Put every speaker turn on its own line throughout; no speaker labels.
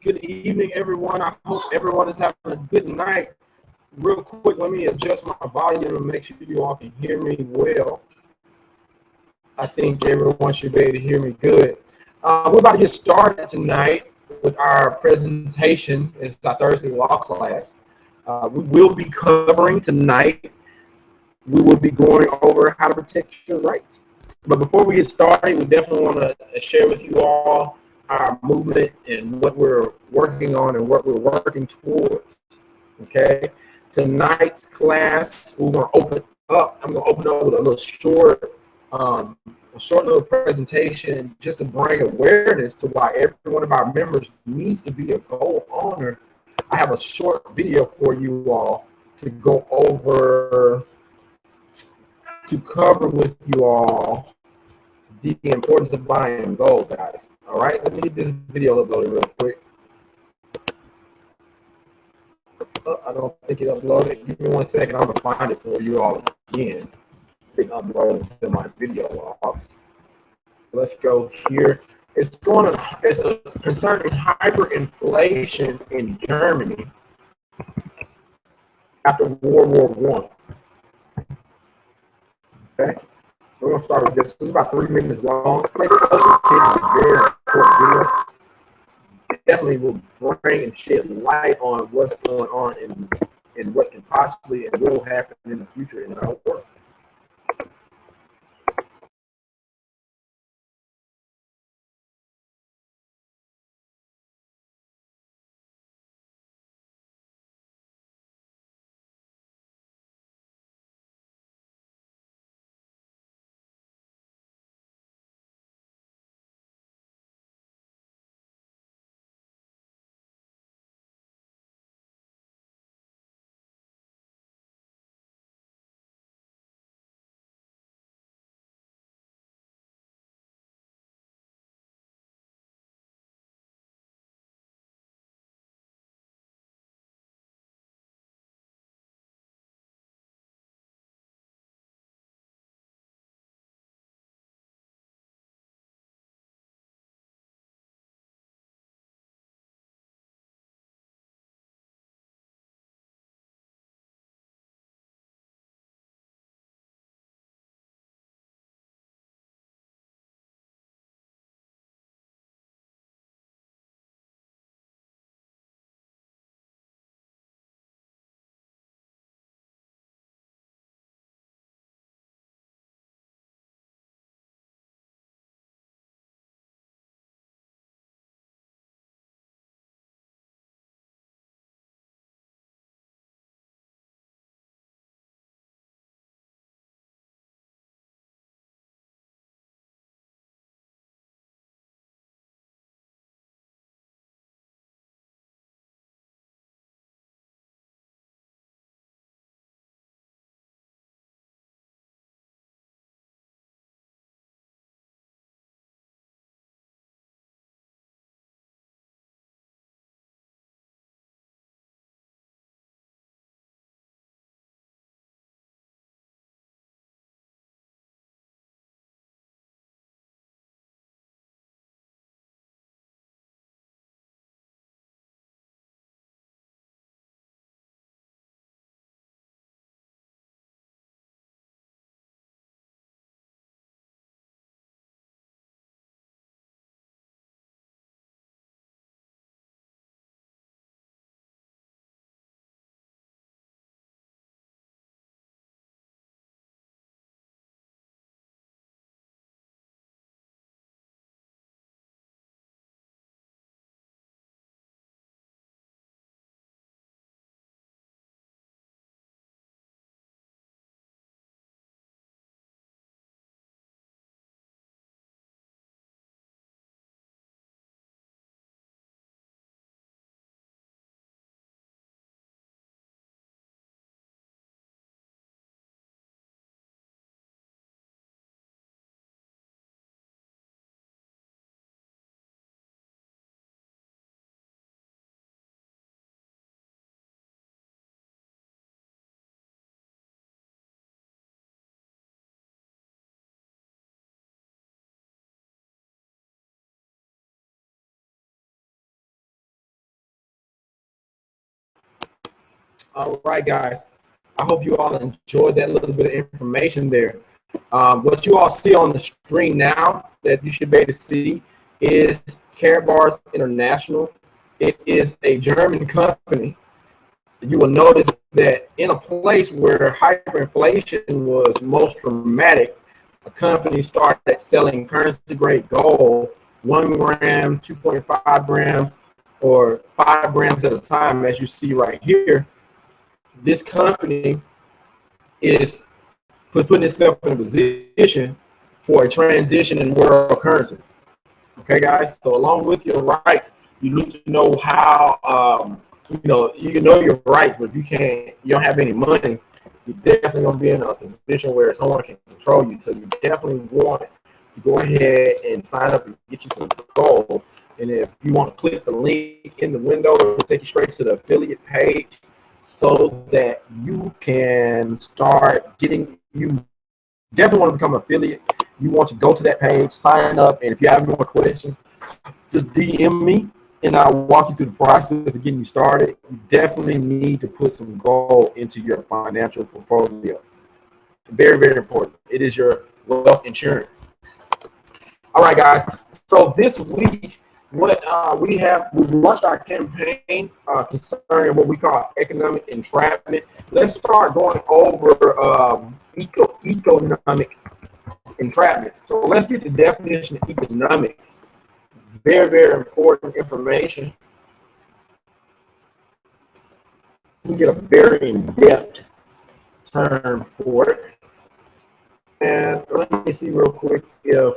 Good evening, everyone. I hope everyone is having a good night. Real quick, let me adjust my volume and make sure you all can hear me well. I think everyone should be able to hear me good. We're about to get started tonight with our presentation. It's our Thursday law class. We will be covering tonight. We will be going over how to protect your rights. But before we get started, we definitely want to share with you all our movement and what we're working on and what we're working towards. Okay. Tonight's class, we're going to open up. I'm going to open up with a little a short little presentation just to bring awareness to why every one of our members needs to be a goal owner. I have a short video for you all to go over, to cover with you all the importance of buying gold, guys. All right, let me get this video uploaded real quick. I don't think it uploaded. Give me 1 second. I'm gonna find it for you all again. I think uploaded to my video logs. Let's go here. It's concerning hyperinflation in Germany after World War One. Okay, we're gonna start with this. It's about 3 minutes long. Pay close attention. It's very important video. It definitely will bring and shed light on what's going on and what can possibly and will happen in the future in our world. All right, guys. I hope you all enjoyed that little bit of information there. What you all see on the screen now that you should be able to see is Karatbars International. It is a German company. You will notice that in a place where hyperinflation was most dramatic, a company started selling currency grade gold, 1 gram, 2.5 grams, or 5 grams at a time, as you see right here. This company is putting itself in a position for a transition in world currency. Okay, guys. So along with your rights, you need to know how. You can know your rights, but if you don't have any money, you're definitely gonna be in a position where someone can control you. So you definitely want to go ahead and sign up and get you some gold. And if you want to click the link in the window, it'll take you straight to the affiliate page, so that you can start getting. You definitely want to become an affiliate. You want to go to that page, sign up, and if you have more questions, just DM me and I'll walk you through the process of getting you started. You definitely need to put some gold into your financial portfolio. Very, very important. It is your wealth insurance. All right, guys. So this week, what we've launched our campaign concerning what we call economic entrapment. Let's start going over economic entrapment. So let's get the definition of economics. Very, very important information. We get a very in-depth term for it. And let me see real quick if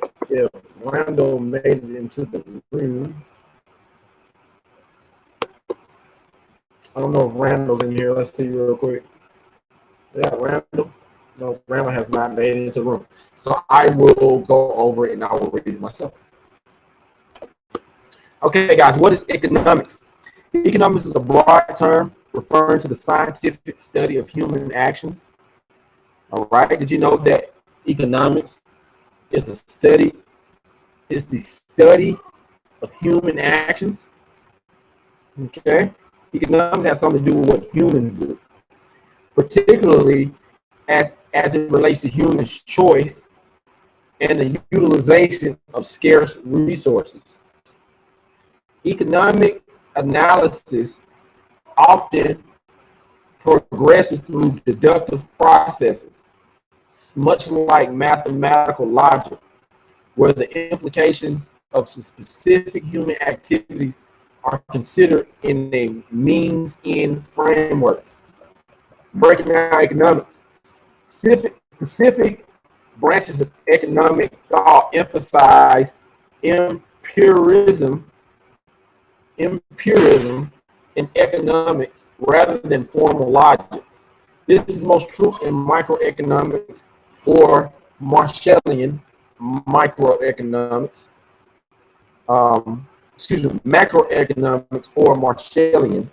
Randall made it into the room. I don't know if Randall's in here. Let's see real quick. Yeah, Randall. No, Randall has not made it into the room. So I will go over it and I will read it myself. Okay, guys, what is economics? Economics is a broad term referring to the scientific study of human action. All right, did you know that economics is the study of human actions? Okay, economics has something to do with what humans do, particularly as it relates to human choice and the utilization of scarce resources. Economic analysis often progresses through deductive processes, much like mathematical logic, where the implications of specific human activities are considered in a means-end framework. Breaking down economics, specific branches of economic thought emphasize empiricism in economics rather than formal logic. This is most true in microeconomics or Marshallian microeconomics. Macroeconomics or Marshallian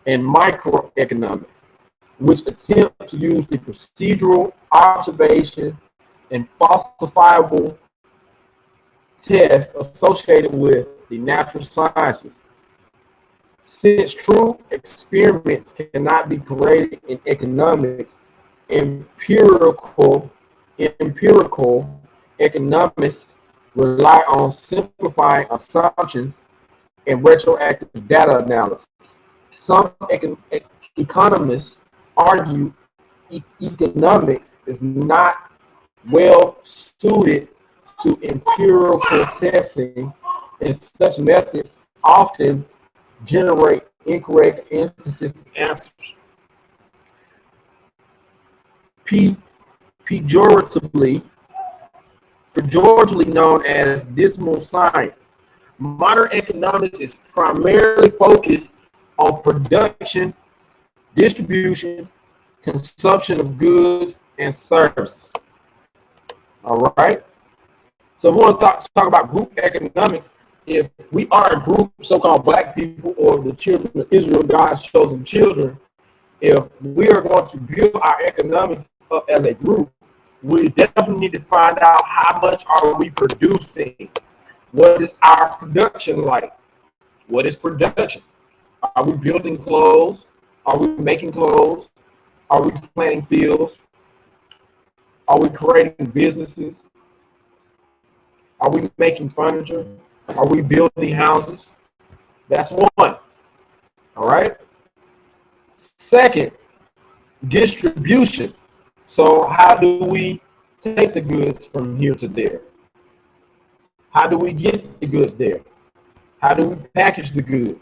and microeconomics, which attempt to use the procedural observation and falsifiable tests associated with the natural sciences. Since true experiments cannot be created in economics, empirical economists rely on simplifying assumptions and retroactive data analysis. Some economists argue economics is not well suited to empirical testing, and such methods often generate incorrect and inconsistent answers. Pejoratively known as dismal science, modern economics is primarily focused on production, distribution, consumption of goods and services. All right. So we want to talk about group economics. If we are a group, so-called black people or the children of Israel, God's chosen children, if we are going to build our economics up as a group, we definitely need to find out how much are we producing. What is our production like? What is production? Are we building clothes? Are we making clothes? Are we planting fields? Are we creating businesses? Are we making furniture? Are we building houses? That's one. All right. Second, distribution. So how do we take the goods from here to there? How do we get the goods there? How do we package the goods?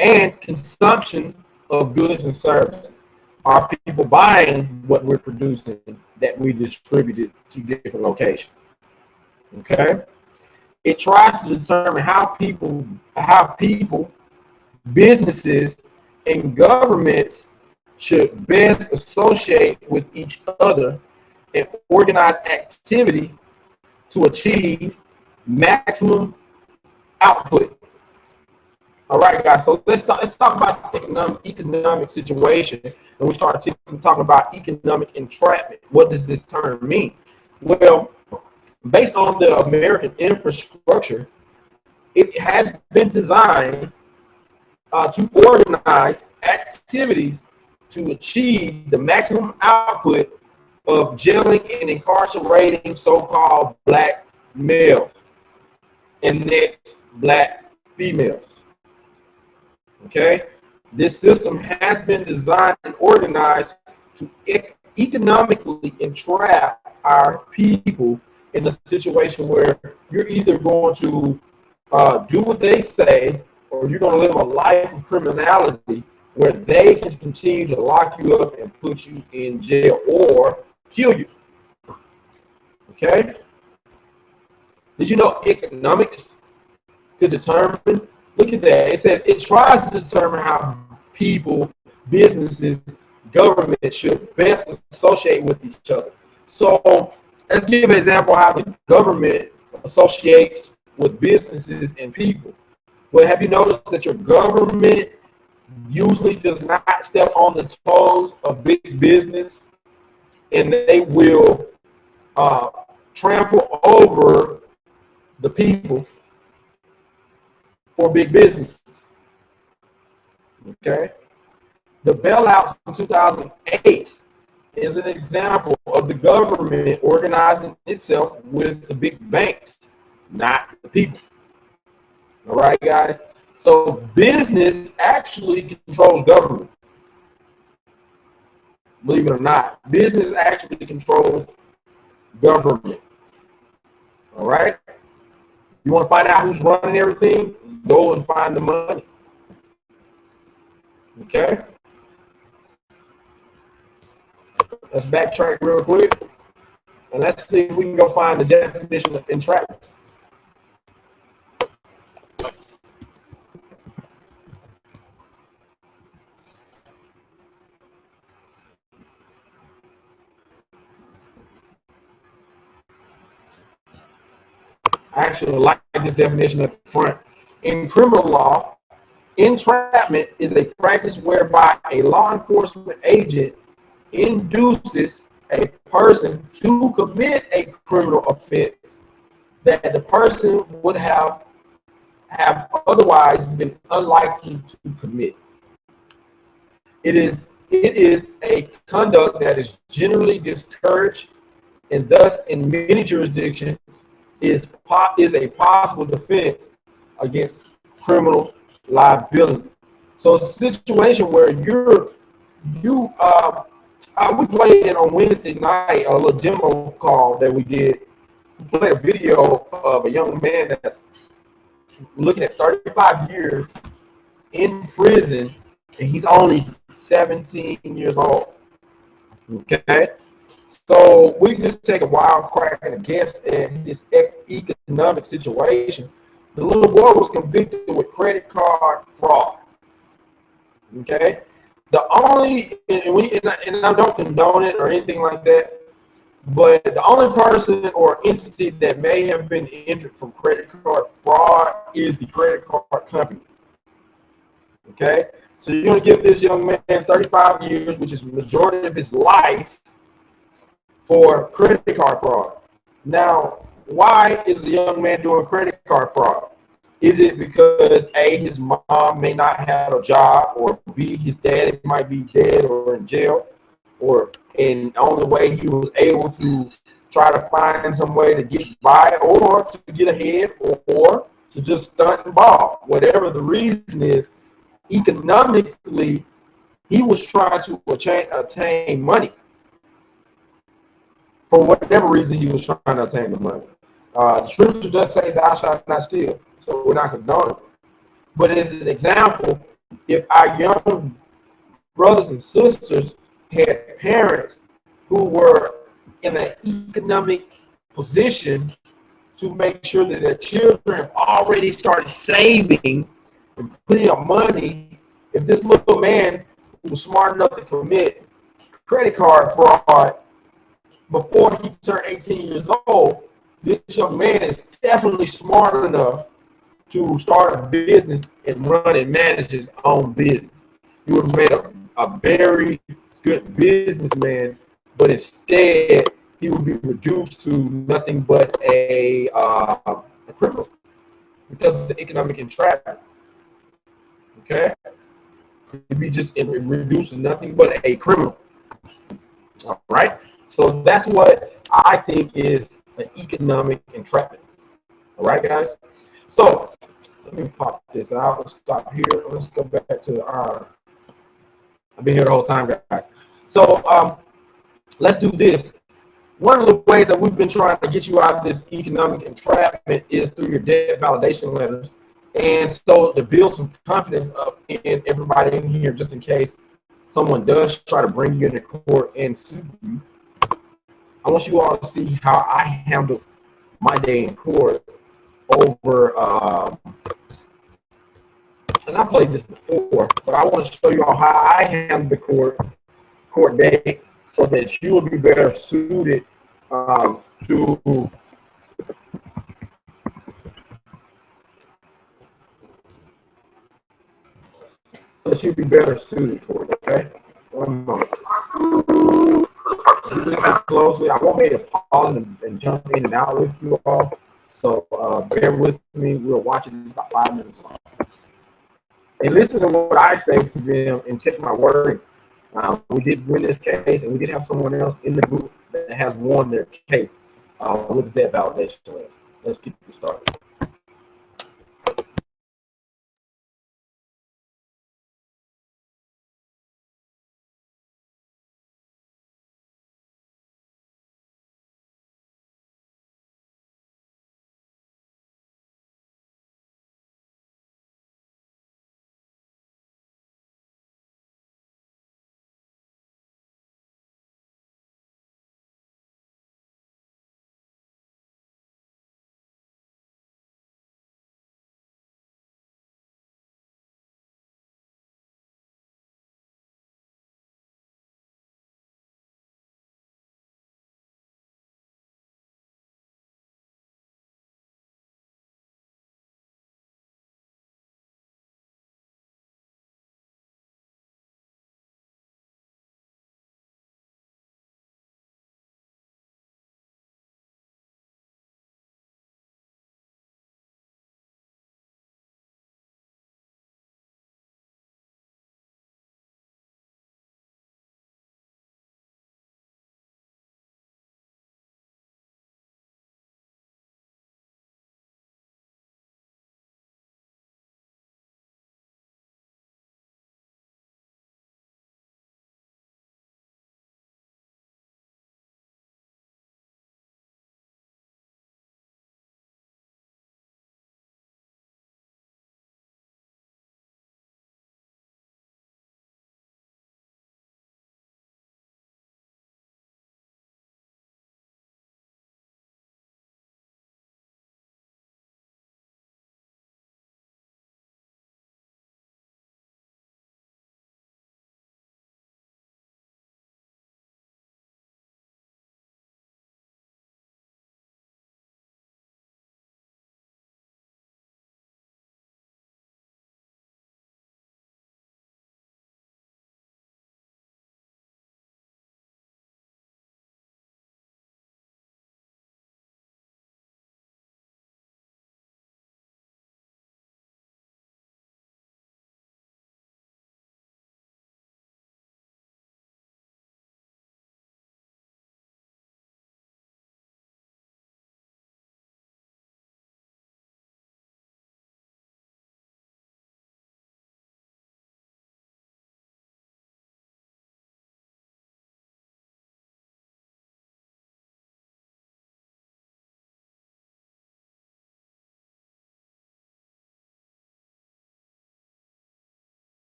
And consumption of goods and services. Are people buying what we're producing that we distributed to different locations? Okay. It tries to determine how people, businesses, and governments should best associate with each other and organize activity to achieve maximum output. All right, guys. So let's talk about the economic situation, and we start talking about economic entrapment. What does this term mean? Well, based on the American infrastructure, it has been designed to organize activities to achieve the maximum output of jailing and incarcerating so-called black males and next black females. Okay, this system has been designed and organized to economically entrap our people in a situation where you're either going to do what they say, or you're going to live a life of criminality where they can continue to lock you up and put you in jail or kill you. Okay? Did you know economics could determine? Look at that. It says it tries to determine how people, businesses, government should best associate with each other. So let's give an example how the government associates with businesses and people. Well, have you noticed that your government usually does not step on the toes of big business, and they will trample over the people for big businesses? Okay. The bailouts in 2008 is an example of the government organizing itself with the big banks, not the people. All right, guys. So business actually controls government. Believe it or not, business actually controls government. All right. You want to find out who's running everything? Go and find the money. Okay. Let's backtrack real quick, and let's see if we can go find the definition of entrapment. I actually like this definition at the front. In criminal law, entrapment is a practice whereby a law enforcement agent induces a person to commit a criminal offense that the person would have otherwise been unlikely to commit. It is a conduct that is generally discouraged, and thus in many jurisdictions is a possible defense against criminal liability. So it's a situation where we played it on Wednesday night, a little demo call that we did. We played a video of a young man that's looking at 35 years in prison, and he's only 17 years old. Okay? So we just take a wild crack at a guess at this economic situation. The little boy was convicted with credit card fraud. Okay? The only, and I don't condone it or anything like that, but the only person or entity that may have been injured from credit card fraud is the credit card company. Okay? So you're going to give this young man 35 years, which is the majority of his life, for credit card fraud. Now, why is the young man doing credit card fraud? Is it because A, his mom may not have a job, or B, his dad might be dead or in jail, or and the only way he was able to try to find some way to get by or to get ahead or to just stunt and ball? Whatever the reason is, economically, he was trying to attain money. For whatever reason, he was trying to attain the money. The scripture does say, "Thou shalt not steal," so we're not condoning it. But as an example, if our young brothers and sisters had parents who were in an economic position to make sure that their children have already started saving and putting up money, if this little man was smart enough to commit credit card fraud before he turned 18 years old, this young man is definitely smart enough to start a business and run and manage his own business. He would have made a very good businessman, but instead he would be reduced to nothing but a criminal because of the economic entrapment. Okay, he'd be just reduced to nothing but a criminal. All right, so that's what I think is an economic entrapment. All right, guys. So let me pop this out. Let's stop here. Let's go back to our. I've been here the whole time, guys. So let's do this. One of the ways that we've been trying to get you out of this economic entrapment is through your debt validation letters. And so to build some confidence up in everybody in here, just in case someone does try to bring you into court and sue you, I want you all to see how I handled my day in court over, and I played this before, but I want to show you all how I handled the court day so that you will be better suited to you'll be better suited for it. Okay, one moment. Listen closely. I won't make a pause and jump in and out with you all. So bear with me. We'll watch it in about 5 minutes long. And listen to what I say to them and check my wording. We did win this case, and we did have someone else in the group that has won their case with that validation. Let's get this started.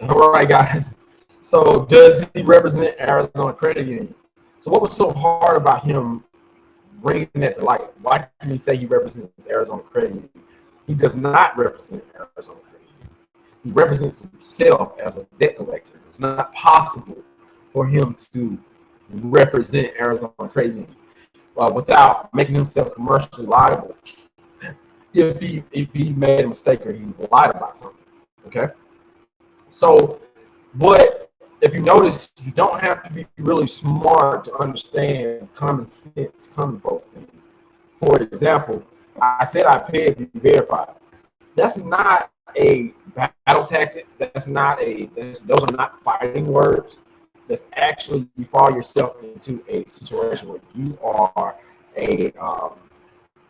All right, guys. So does he represent Arizona Credit Union? So what was so hard about him bringing that to light? Why can he say he represents Arizona Credit Union? He does not represent Arizona Credit Union. He represents himself as a debt collector. It's not possible for him to represent Arizona Credit Union without making himself commercially liable if he made a mistake or he lied about something. Okay. So, but if you notice, you don't have to be really smart to understand common sense, common folk things. For example, I said I paid to be verified. That's not a battle tactic. That's not those are not fighting words. That's actually you fall yourself into a situation where you are a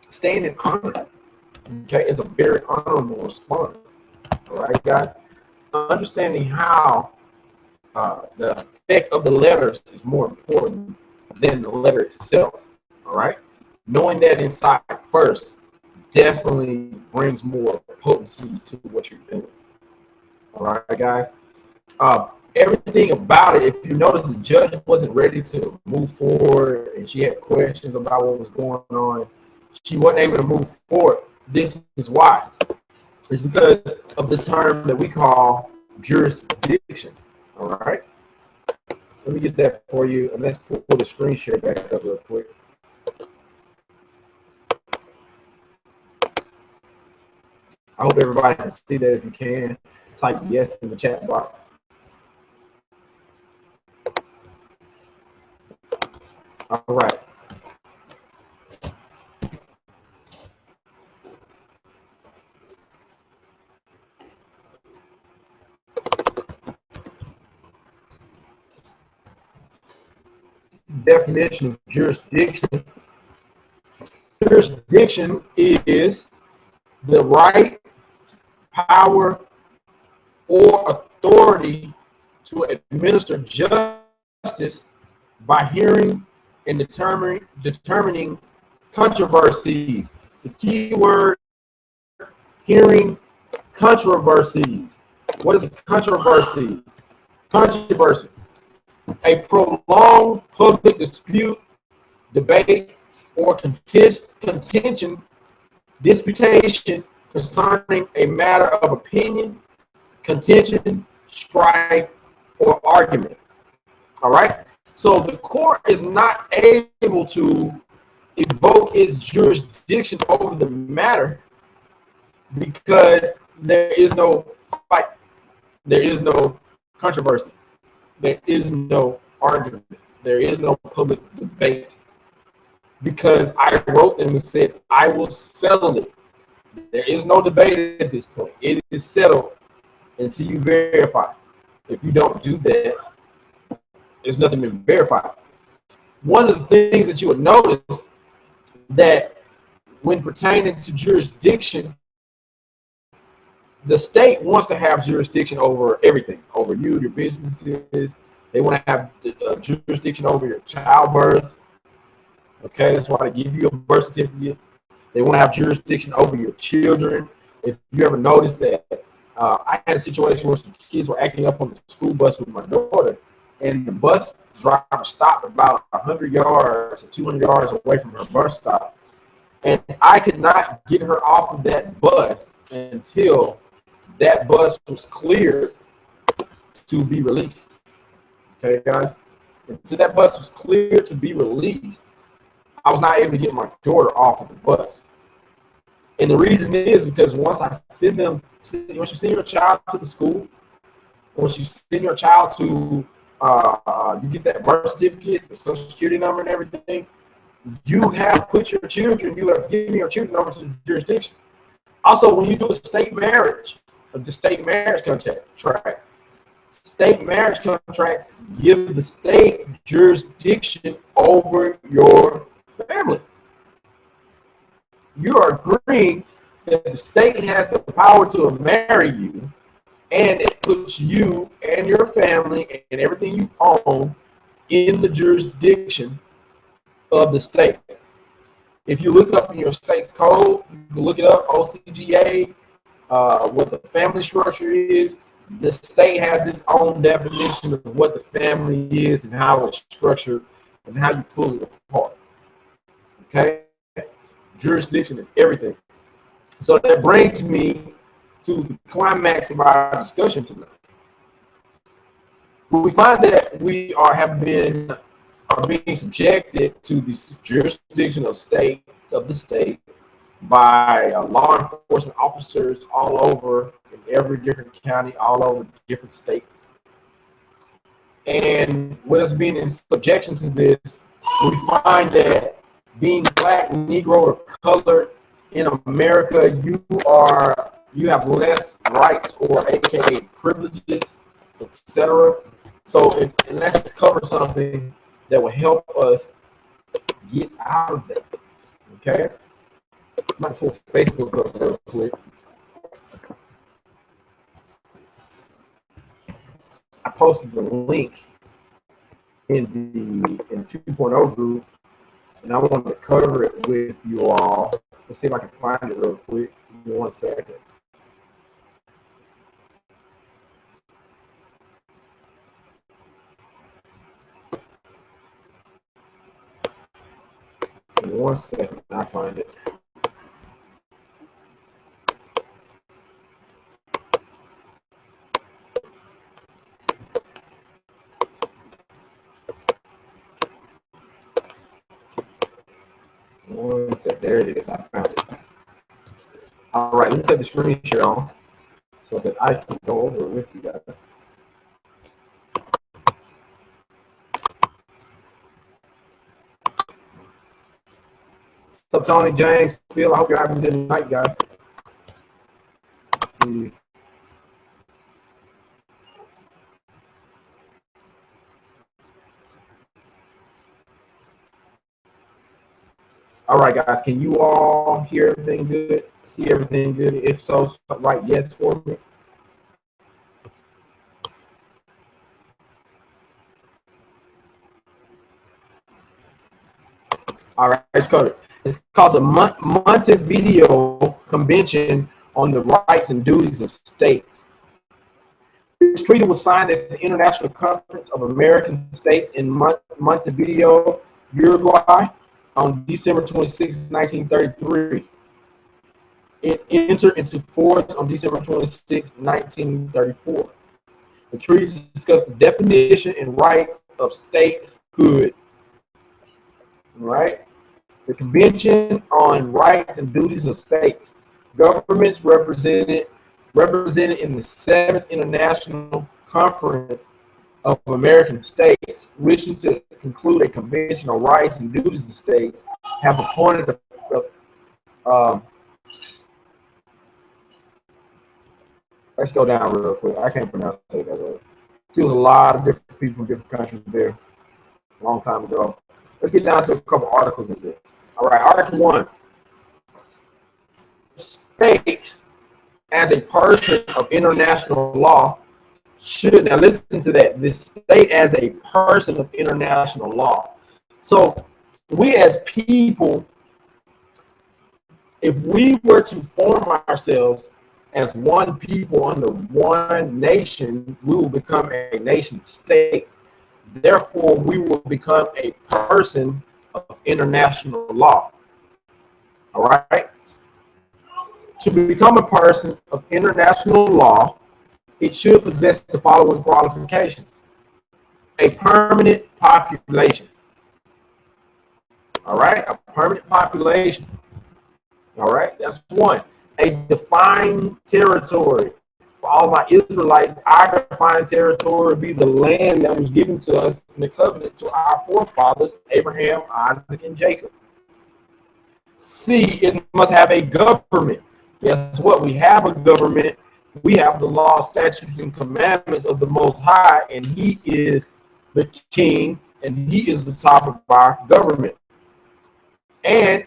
staying in honor. Okay, it's a very honorable response. All right, guys. Understanding how the effect of the letters is more important than the letter itself. All right, knowing that inside first definitely brings more potency to what you're doing. All right, guys. Everything about it, if you notice, the judge wasn't ready to move forward and she had questions about what was going on. She wasn't able to move forward. This is why. It's because of the term that we call jurisdiction. All right. Let me get that for you, and let's pull the screen share back up real quick. I hope everybody can see that. If you can, type yes in the chat box. All right. Definition of jurisdiction. Jurisdiction is the right, power, or authority to administer justice by hearing and determining controversies. The key word, hearing controversies. What is a controversy? Controversy. A prolonged public dispute, debate, or contention, disputation concerning a matter of opinion, contention, strife, or argument. All right. So the court is not able to evoke its jurisdiction over the matter because there is no fight, there is no controversy, there is no argument, there is no public debate. Because I wrote them and said, I will settle it. There is no debate at this point. It is settled until you verify. If you don't do that, there's nothing to verify. One of the things that you would notice that when pertaining to jurisdiction, the state wants to have jurisdiction over everything, over you, your businesses. They want to have jurisdiction over your childbirth. Okay, that's why they give you a birth certificate. They want to have jurisdiction over your children. If you ever noticed that, I had a situation where some kids were acting up on the school bus with my daughter, and the bus driver stopped about 100 yards or 200 yards away from her bus stop. And I could not get her off of that bus until that bus was cleared to be released. Okay, guys? Until that bus was cleared to be released, I was not able to get my daughter off of the bus. And the reason is because once you send your child to the school, once you send your child to, you get that birth certificate, the social security number and everything, you have given your children over to the jurisdiction. Also, when you do a state marriage, the state marriage contract, state marriage contracts give the state jurisdiction over your family. You are agreeing that the state has the power to marry you, and it puts you and your family and everything you own in the jurisdiction of the state. If you look up in your state's code, you can look it up, OCGA, what the family structure is. The state has its own definition of what the family is and how it's structured and how you pull it apart. Okay? Jurisdiction is everything. So that brings me to the climax of our discussion tonight. We find that we are being subjected to the jurisdiction of the state by law enforcement officers all over in every different county, all over different states. And with us being in subjection to this, we find that being black, Negro, or colored in America, you have less rights, or AKA privileges, etc. So let's cover something that will help us get out of that. Okay? Might pull Facebook up real quick. I posted the link in the 2.0 group, and I wanted to cover it with you all. Let's see if I can find it real quick. Give me 1 second. Give me 1 second. I find it. One second. There it is. I found it. All right. Let me put the screen share on so that I can go over it with you guys. What's up, Tony, James, Phil? I hope you're having a good night, guys. All right, guys, can you all hear everything good? See everything good? If so, write yes for me. All right, it's called the Montevideo Convention on the Rights and Duties of States. This treaty was signed at the International Conference of American States in Montevideo, Uruguay, on December 26, 1933. It entered into force on December 26, 1934. The treaty discussed the definition and rights of statehood. Right? The Convention on Rights and Duties of States. Governments represented in the 7th International Conference of American States, wishing to conclude a convention on rights and duties of states, have appointed let's go down real quick. I can't pronounce it that way. See, was a lot of different people from different countries there a long time ago. Let's get down to a couple articles of this. All right, Article 1. State, as a person of international law, should, now listen to that, the state as a person of international law. So we as people, if we were to form ourselves as one people under one nation, we will become a nation state. Therefore, we will become a person of international law. All right? To become a person of international law, it should possess the following qualifications: a permanent population. All right? A permanent population. All right? That's one. A defined territory. For all my Israelites, our defined territory would be the land that was given to us in the covenant to our forefathers, Abraham, Isaac, and Jacob. C, it must have a government. Guess what? We have a government. We have the law, statutes, and commandments of the Most High, and He is the King, and He is the top of our government. And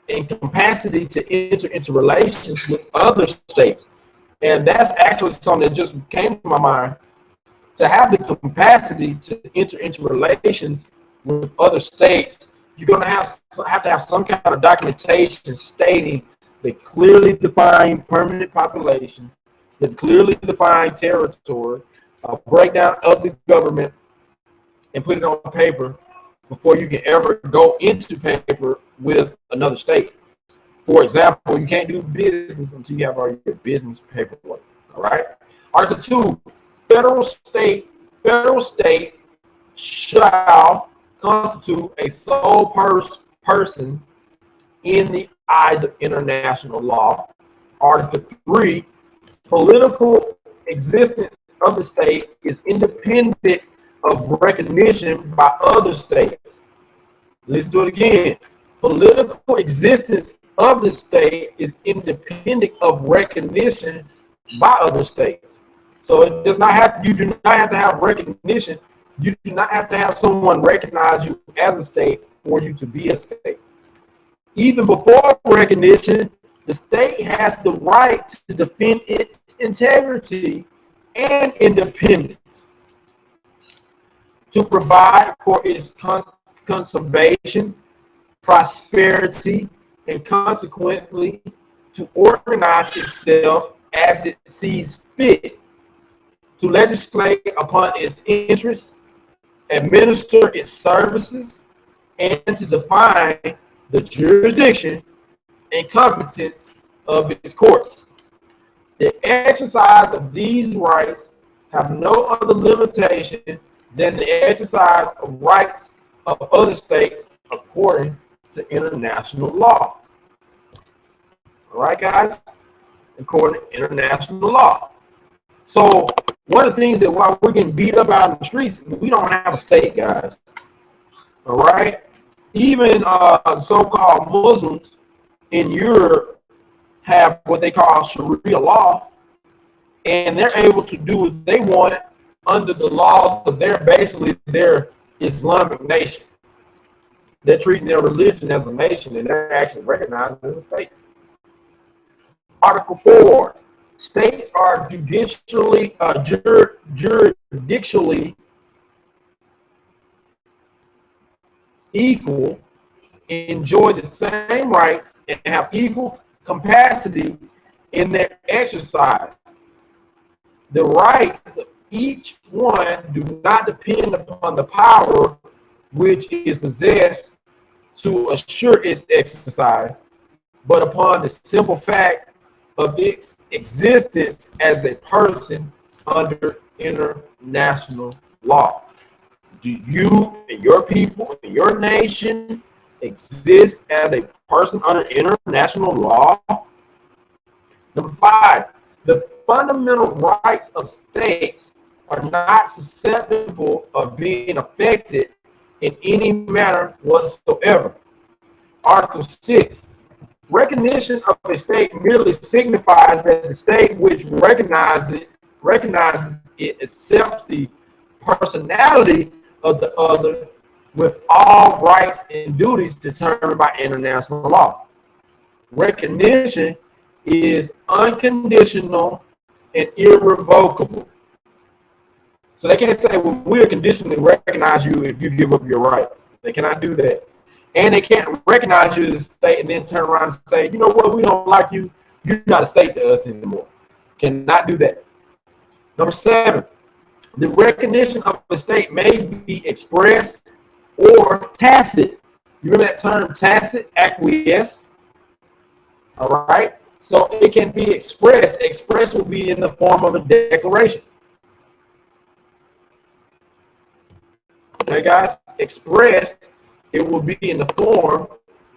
in capacity to enter into relations with other states. And that's actually something that just came to my mind. To have the capacity to enter into relations with other states, you're going to have to have some kind of documentation stating the clearly defined permanent population, the clearly defined territory, a breakdown of the government, and put it on paper before you can ever go into paper with another state. For example, you can't do business until you have all your business paperwork. All right. Article 2, federal state shall constitute a sole person in the eyes of international law. Article 3, political existence of the state is independent of recognition by other states. Listen to it again. Political existence of the state is independent of recognition by other states. So it does not have, you do not have to have recognition. You do not have to have someone recognize you as a state for you to be a state. Even before recognition, the state has the right to defend its integrity and independence, to provide for its conservation, prosperity, and consequently to organize itself as it sees fit, to legislate upon its interests, administer its services, and to define the jurisdiction and competence of its courts. The exercise of these rights have no other limitation than the exercise of rights of other states according to international law. All right, guys? According to international law. So one of the things that while we're getting beat up out in the streets, we don't have a state, guys. All right? Even so-called Muslims in Europe have what they call Sharia law, and they're able to do what they want under the laws of their Islamic nation. They're treating their religion as a nation, and they're actually recognized as a state. Article 4, states are jurisdictionally equal, enjoy the same rights, and have equal capacity in their exercise. The rights of each one do not depend upon the power which is possessed to assure its exercise, but upon the simple fact of its existence as a person under international law. Do you and your people and your nation exist as a person under international law? Number 5, the fundamental rights of states are not susceptible of being affected in any manner whatsoever. Article 6, recognition of a state merely signifies that the state which recognizes it accepts the personality of the other with all rights and duties determined by international law. Recognition is unconditional and irrevocable. So they can't say, well, we'll conditionally recognize you if you give up your rights. They cannot do that. And they can't recognize you as a state and then turn around and say, you know what, we don't like you. You're not a state to us anymore. Cannot do that. Number 7, the recognition of a state may be expressed or tacit. You remember that term, tacit, acquiesce? All right. So it can be expressed. Expressed will be in the form of a declaration. Okay, guys? Expressed, it will be in the form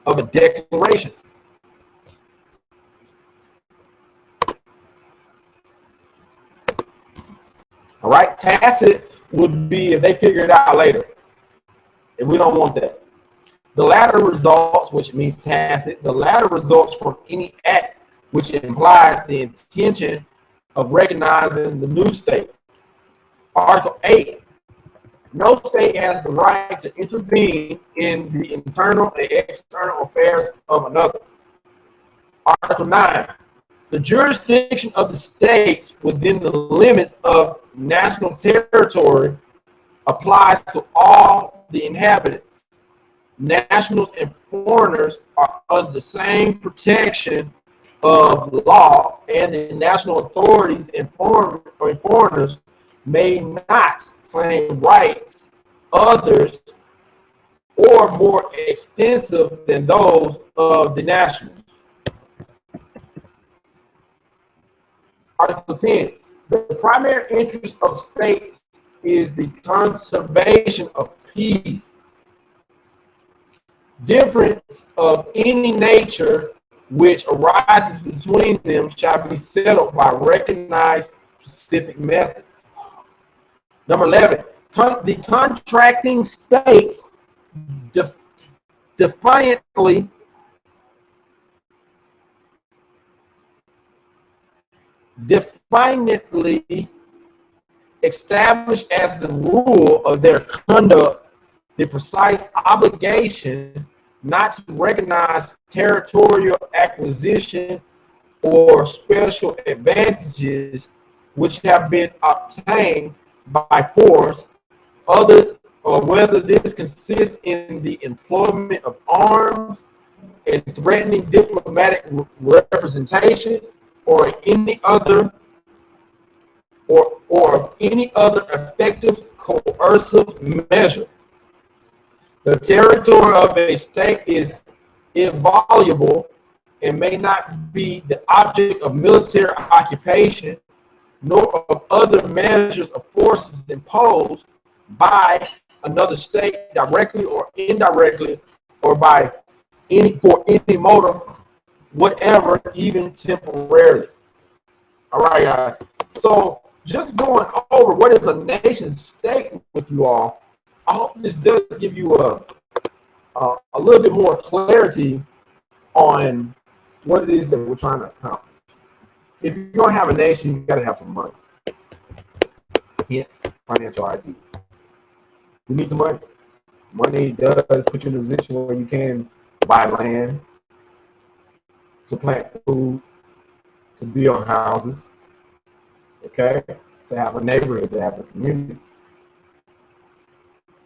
of a declaration. All right, tacit would be if they figure it out later. And we don't want that. The latter results, which means tacit, the latter results from any act which implies the intention of recognizing the new state. Article 8, no state has the right to intervene in the internal and external affairs of another. Article 9, the jurisdiction of the states within the limits of national territory applies to all the inhabitants. Nationals and foreigners are under the same protection of law, and the national authorities and foreigners may not claim rights others or more extensive than those of the nationals. Article 10. The primary interest of states is the conservation of peace. Difference of any nature which arises between them shall be settled by recognized specific methods. Number 11, the contracting states defiantly establish as the rule of their conduct the precise obligation not to recognize territorial acquisition or special advantages which have been obtained by force, other or whether this consists in the employment of arms and threatening diplomatic representation or any other or any other effective coercive measure. The territory of a state is inviolable and may not be the object of military occupation, nor of other measures of forces imposed by another state directly or indirectly, or by for any motive whatever, even temporarily. All right, guys. So just going over what is a nation state with you all, I hope this does give you a little bit more clarity on what it is that we're trying to accomplish. If you're going to have a nation, you got to have some money. Hence, financial ID. You need some money. Money does put you in a position where you can buy land, to plant food, to build houses, okay, to have a neighborhood, to have a community.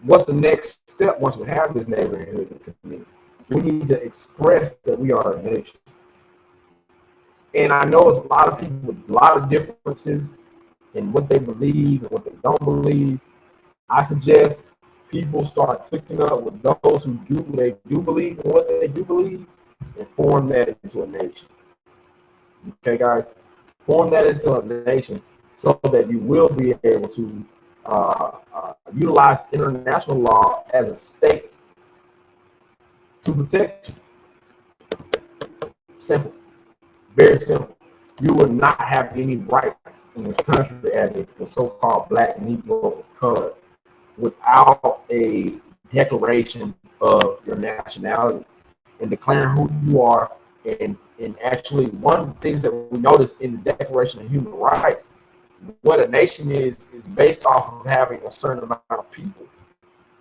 What's the next step once we have this neighborhood and community? We need to express that we are a nation. And I know it's a lot of people with a lot of differences in what they believe and what they don't believe. I suggest people start clicking up with those who do they do believe in what they do believe and form that into a nation. Okay, guys? Form that into a nation so that you will be able to utilize international law as a state to protect you. Simple. Very simple. You will not have any rights in this country as a so-called black Negro colored without a declaration of your nationality and declaring who you are. And actually, one of the things that we notice in the Declaration of Human Rights, what a nation is based off of having a certain amount of people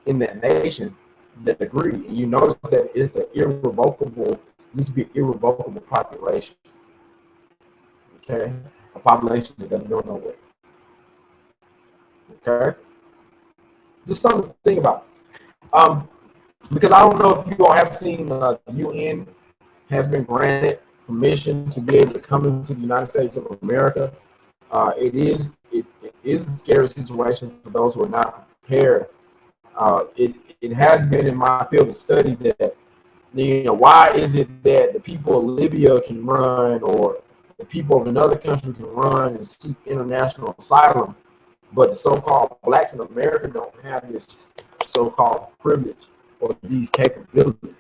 in that nation that agree. And you notice that it's an irrevocable, needs to be an irrevocable population. Okay? A population that doesn't go nowhere. Okay? Just something to think about. Because I don't know if you all have seen the UN has been granted permission to be able to come into the United States of America. It is a scary situation for those who are not prepared. It has been in my field of study that, why is it that the people of Libya can run, or the people of another country can run and seek international asylum, but the so-called blacks in America don't have this so-called privilege or these capabilities?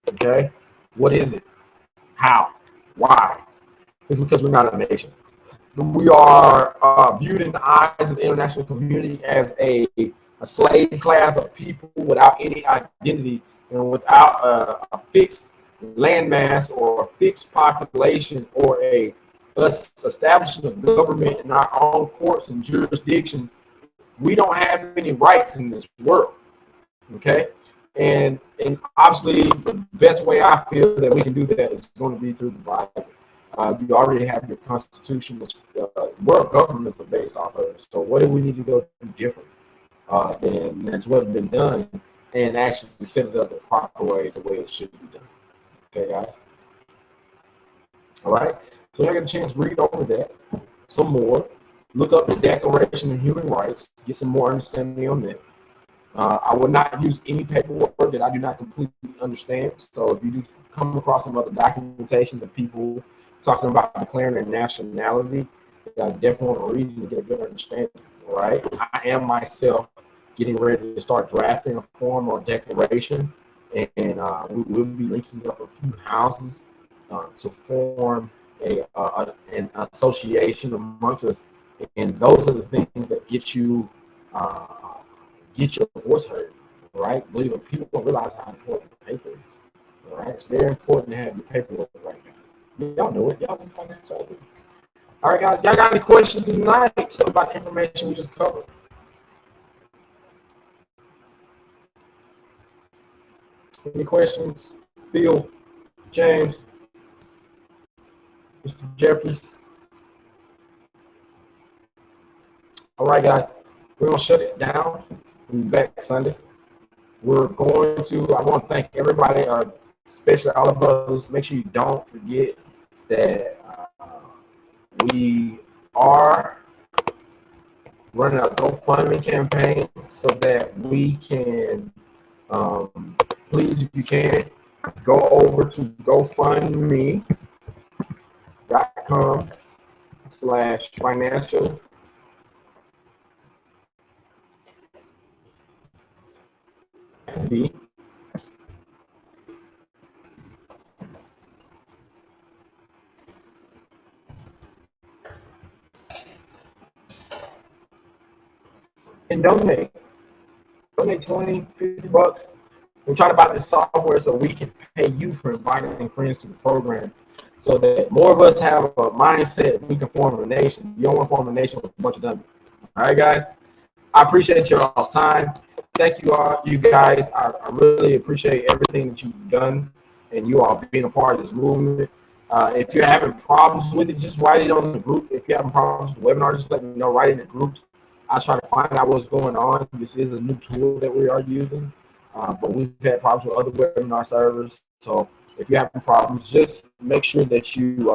Okay? What is it? How? Why? It's because we're not a nation. We are viewed in the eyes of the international community as a slave class of people without any identity and without a fixed landmass or a fixed population or us establishing a government in our own courts and jurisdictions. We don't have any rights in this world. Okay? And obviously, the best way I feel that we can do that is going to be through the Bible. You already have your Constitution, which world governments are based off of. So what do we need to go do different than that's what's been done, and actually set it up the proper way, the way it should be done? Okay, guys. All right. So I got a chance to read over that some more, look up the Declaration of Human Rights, get some more understanding on that. I will not use any paperwork that I do not completely understand. So if you do come across some other documentations of people talking about declaring their nationality, I definitely want to read and get a good understanding. All right. I am myself getting ready to start drafting a form or declaration, and we'll be linking up a few houses to form an association amongst us, and those are the things that uh, get your voice heard. Right? Believe it, people don't realize how important paper is. All right, it's very important to have your paperwork right now. Y'all know it. Y'all can find that. All right, guys. Y'all got any questions tonight about the information we just covered? Any questions? Phil, James, Mr. Jeffries. All right, guys. We're gonna shut it down. We'll be back Sunday. We're going to. I want to thank everybody, especially all of us. Make sure you don't forget that we are running a GoFundMe campaign so that we can, please, if you can, go over to GoFundMe.com/financial and donate. Donate 20, 50 bucks. We're trying to buy this software so we can pay you for inviting friends to the program, so that more of us have a mindset we can form a nation. You don't want to form a nation with a bunch of dummies. All right, guys. I appreciate y'all's time. Thank you all, you guys. I really appreciate everything that you've done and you all being a part of this movement. If you're having problems with it, just write it on the group. If you're having problems with the webinar, just let me know. Write it in the groups. I'll try to find out what's going on. This is a new tool that we are using, but we've had problems with other webinar servers. So if you're having problems, just make sure that you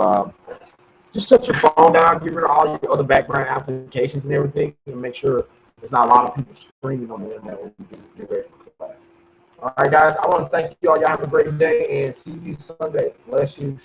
just shut your phone down, get rid of all your other background applications and everything, and make sure there's not a lot of people screaming on the internet when you get ready for class. All right, guys, I want to thank you all. Y'all have a great day and see you Sunday. Bless you.